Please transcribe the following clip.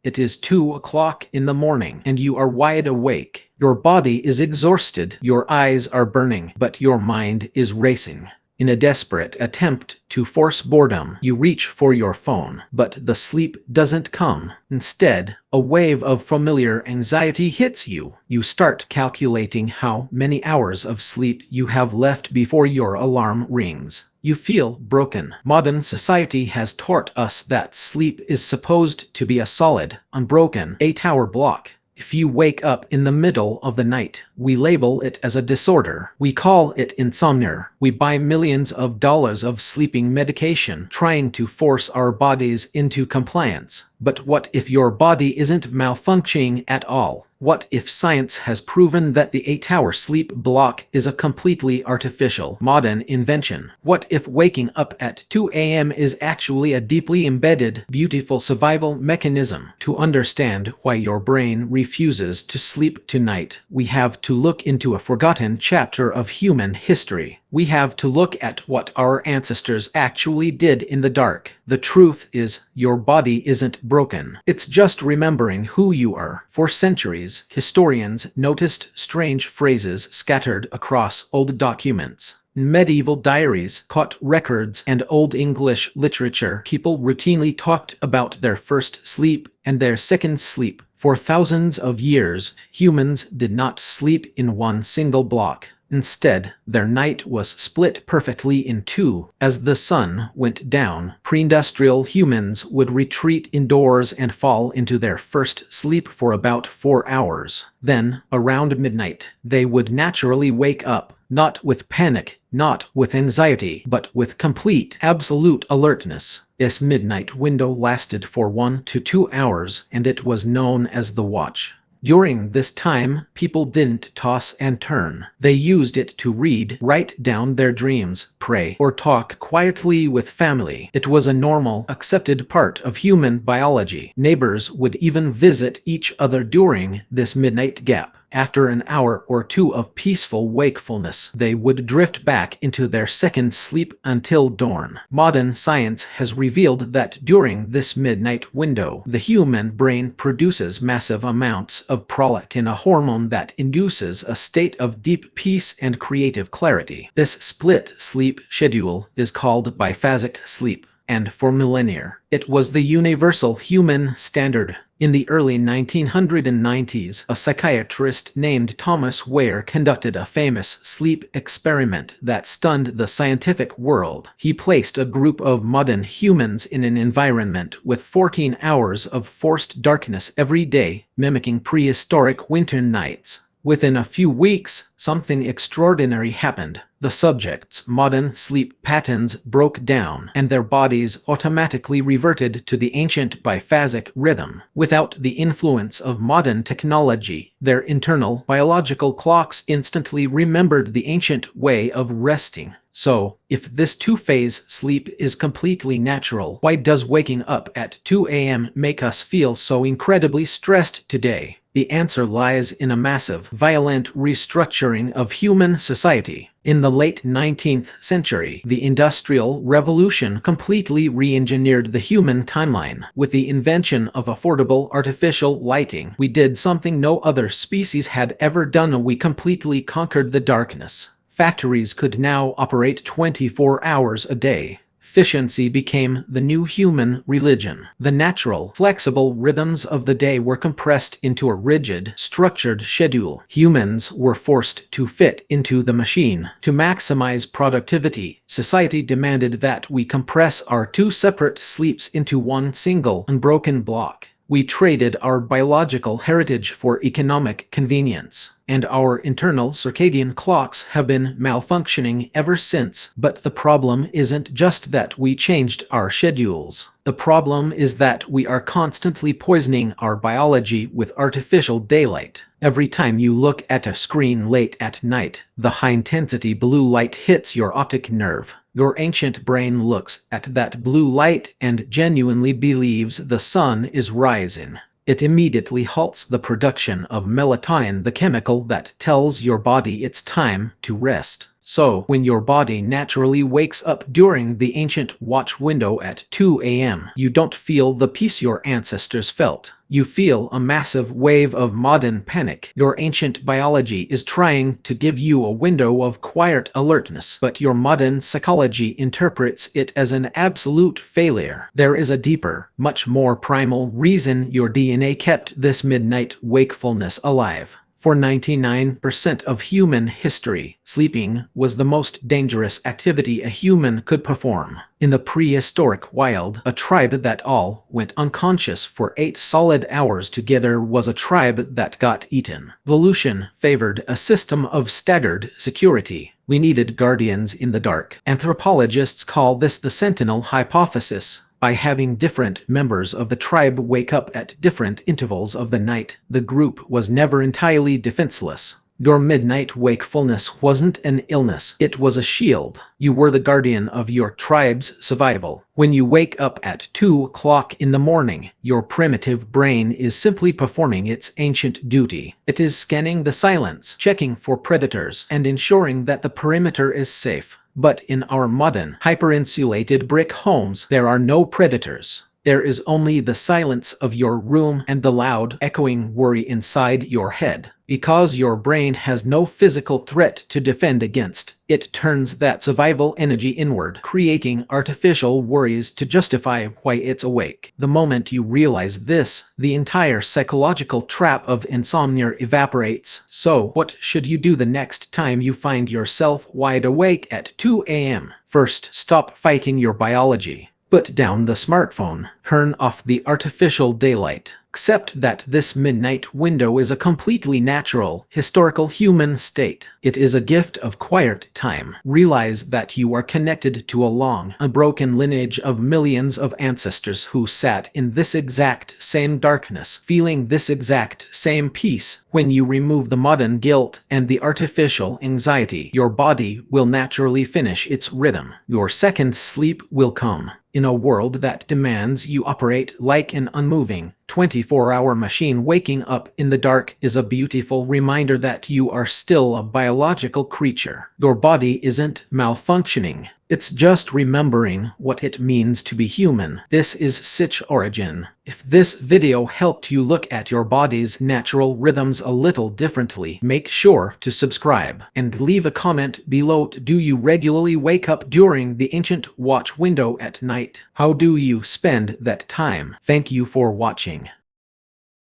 It is 2 o'clock in the morning and you are wide awake. Your body is exhausted, your eyes are burning, but your mind is racing. In a desperate attempt to force boredom, you reach for your phone, but the sleep doesn't come. Instead, a wave of familiar anxiety hits you. You start calculating how many hours of sleep you have left before your alarm rings. You feel broken. Modern society has taught us that sleep is supposed to be a solid, unbroken 8-hour block. If you wake up in the middle of the night, we label it as a disorder. We call it insomnia. We buy millions of dollars of sleeping medication trying to force our bodies into compliance. But what if your body isn't malfunctioning at all? What if science has proven that the 8-hour sleep block is a completely artificial modern invention? What if waking up at 2 a.m. is actually a deeply embedded, beautiful survival mechanism? To understand why your brain refuses to sleep tonight, we have to look into a forgotten chapter of human history. We have to look at what our ancestors actually did in the dark. The truth is, your body isn't broken. It's just remembering who you are. For centuries, historians noticed strange phrases scattered across old documents. In medieval diaries, court records, and Old English literature, people routinely talked about their first sleep and their second sleep. For thousands of years, humans did not sleep in one single block. Instead, their night was split perfectly in two. As the sun went down, pre-industrial humans would retreat indoors and fall into their first sleep for about 4 hours. Then, around midnight, they would naturally wake up, not with panic, not with anxiety, but with complete, absolute alertness. This midnight window lasted for 1 to 2 hours, and it was known as the watch. During this time, people didn't toss and turn. They used it to read, write down their dreams, pray, or talk quietly with family. It was a normal, accepted part of human biology. Neighbors would even visit each other during this midnight gap. After an hour or two of peaceful wakefulness, they would drift back into their second sleep until dawn. Modern science has revealed that during this midnight window, the human brain produces massive amounts of prolactin, a hormone that induces a state of deep peace and creative clarity. This split sleep schedule is called biphasic sleep, and for millennia, it was the universal human standard. In the early 1990s, a psychiatrist named Thomas Weir conducted a famous sleep experiment that stunned the scientific world. He placed a group of modern humans in an environment with 14 hours of forced darkness every day, mimicking prehistoric winter nights. Within a few weeks, something extraordinary happened. The subjects' modern sleep patterns broke down, and their bodies automatically reverted to the ancient biphasic rhythm. Without the influence of modern technology, their internal biological clocks instantly remembered the ancient way of resting. So, if this two-phase sleep is completely natural, why does waking up at 2 a.m. make us feel so incredibly stressed today? The answer lies in a massive, violent restructuring of human society. In the late 19th century, the Industrial Revolution completely re-engineered the human timeline. With the invention of affordable artificial lighting, we did something no other species had ever done. We completely conquered the darkness. Factories could now operate 24 hours a day. Efficiency became the new human religion. The natural, flexible rhythms of the day were compressed into a rigid, structured schedule. Humans were forced to fit into the machine. To maximize productivity, society demanded that we compress our two separate sleeps into one single, unbroken block. We traded our biological heritage for economic convenience, and our internal circadian clocks have been malfunctioning ever since. But the problem isn't just that we changed our schedules. The problem is that we are constantly poisoning our biology with artificial daylight. Every time you look at a screen late at night, the high-intensity blue light hits your optic nerve. Your ancient brain looks at that blue light and genuinely believes the sun is rising. It immediately halts the production of melatonin, the chemical that tells your body it's time to rest. So, when your body naturally wakes up during the ancient watch window at 2 a.m., you don't feel the peace your ancestors felt. You feel a massive wave of modern panic. Your ancient biology is trying to give you a window of quiet alertness, but your modern psychology interprets it as an absolute failure. There is a deeper, much more primal reason your DNA kept this midnight wakefulness alive. For 99% of human history, sleeping was the most dangerous activity a human could perform. In the prehistoric wild, a tribe that all went unconscious for 8 solid hours together was a tribe that got eaten. Evolution favored a system of staggered security. We needed guardians in the dark. Anthropologists call this the Sentinel Hypothesis. By having different members of the tribe wake up at different intervals of the night, the group was never entirely defenseless. Your midnight wakefulness wasn't an illness, it was a shield. You were the guardian of your tribe's survival. When you wake up at 2 o'clock in the morning, your primitive brain is simply performing its ancient duty. It is scanning the silence, checking for predators, and ensuring that the perimeter is safe. But in our modern, hyper-insulated brick homes, there are no predators. There is only the silence of your room and the loud, echoing worry inside your head. Because your brain has no physical threat to defend against, it turns that survival energy inward, creating artificial worries to justify why it's awake. The moment you realize this, the entire psychological trap of insomnia evaporates. So, what should you do the next time you find yourself wide awake at 2 a.m.? First, stop fighting your biology. Put down the smartphone. Turn off the artificial daylight. Accept that this midnight window is a completely natural, historical human state. It is a gift of quiet time. Realize that you are connected to a long, unbroken lineage of millions of ancestors who sat in this exact same darkness, feeling this exact same peace. When you remove the modern guilt and the artificial anxiety, your body will naturally finish its rhythm. Your second sleep will come. In a world that demands you operate like an unmoving, 24-hour machine, waking up in the dark is a beautiful reminder that you are still a biological creature. Your body isn't malfunctioning. It's just remembering what it means to be human. This is Psyche Origin. If this video helped you look at your body's natural rhythms a little differently, make sure to subscribe and leave a comment below. Do you regularly wake up during the ancient watch window at night? How do you spend that time? Thank you for watching.